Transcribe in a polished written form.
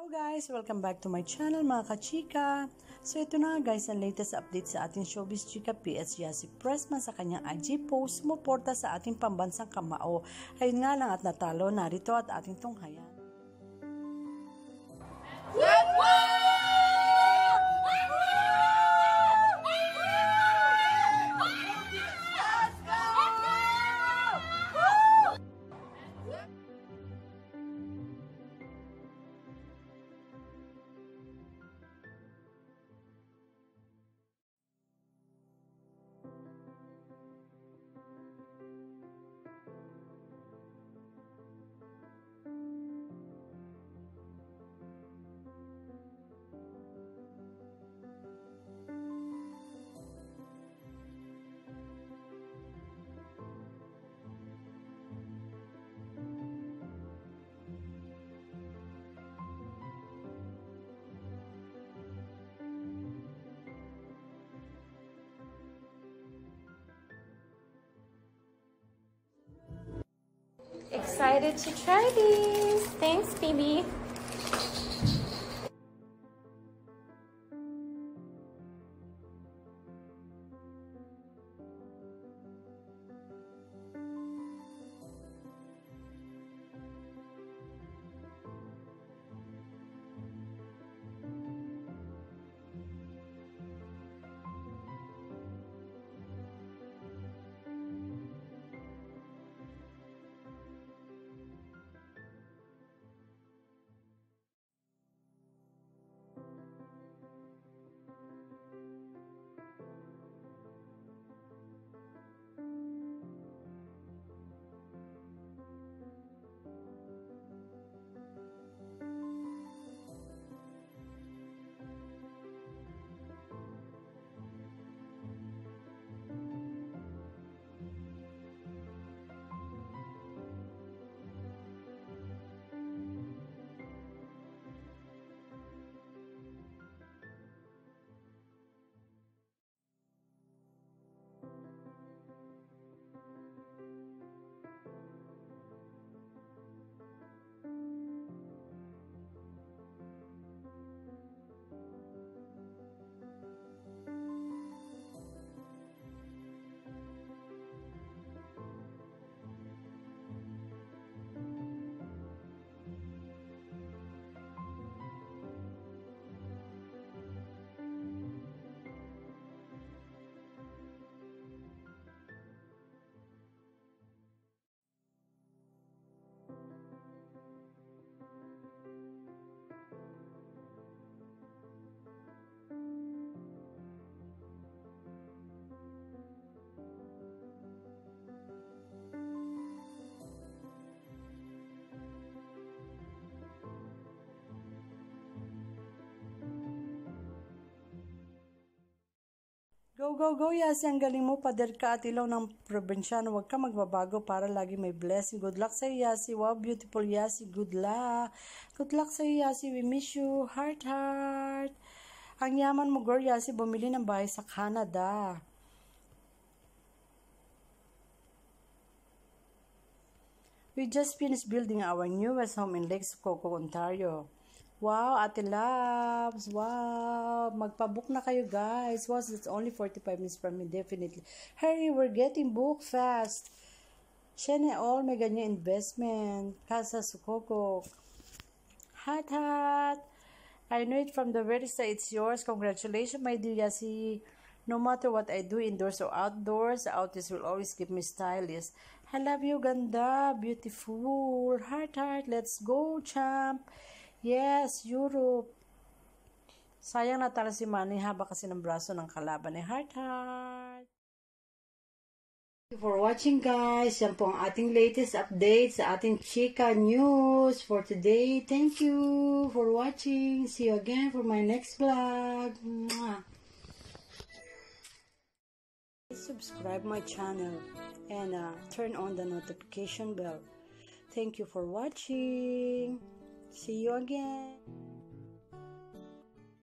Hello guys! Welcome back to my channel mga kachika. So ito na guys ang latest update sa ating showbiz chika PS Yassi Pressman sa kanyang IG post sumuporta sa ating pambansang kamao. Ayun nga lang at natalo narito at ating tunghayan. Excited to try these. Thanks, Phoebe. Go, go, go, Yassi. Ang galing mo. Pader ka at ilaw ng probinsyano. Huwag ka magbabago para lagi may blessing. Good luck sa'yo, Yassi. Wow, beautiful, Yassi. Good luck. Good luck sa'yo, Yassi. We miss you. Heart, heart. Ang yaman mo, girl, Yassi. Bumili ng bahay sa Canada. We just finished building our newest home in Lake Coco, Ontario. Wow, Ate Loves. Wow. Magpabook na kayo, guys. Wow, it's only 45 minutes from me, definitely. Hurry, we're getting booked fast. Shane all, may ganyan investment. Casa Sukoko. Hot, hot. I know it from the very start. It's yours. Congratulations, my dear Yassi. No matter what I do, indoors or outdoors, the outdoors will always keep me stylish. I love you, ganda. Beautiful. Heart, heart. Let's go, champ. Yes, Europe. Sayang natalo si Manny haba kasi ng braso ng kalaban ni Heart Heart. Thank you for watching, guys. Yan po ang ating latest update sa ating Chika News for today. Thank you for watching. See you again for my next vlog. Mwah. Subscribe my channel and turn on the notification bell. Thank you for watching. See you again.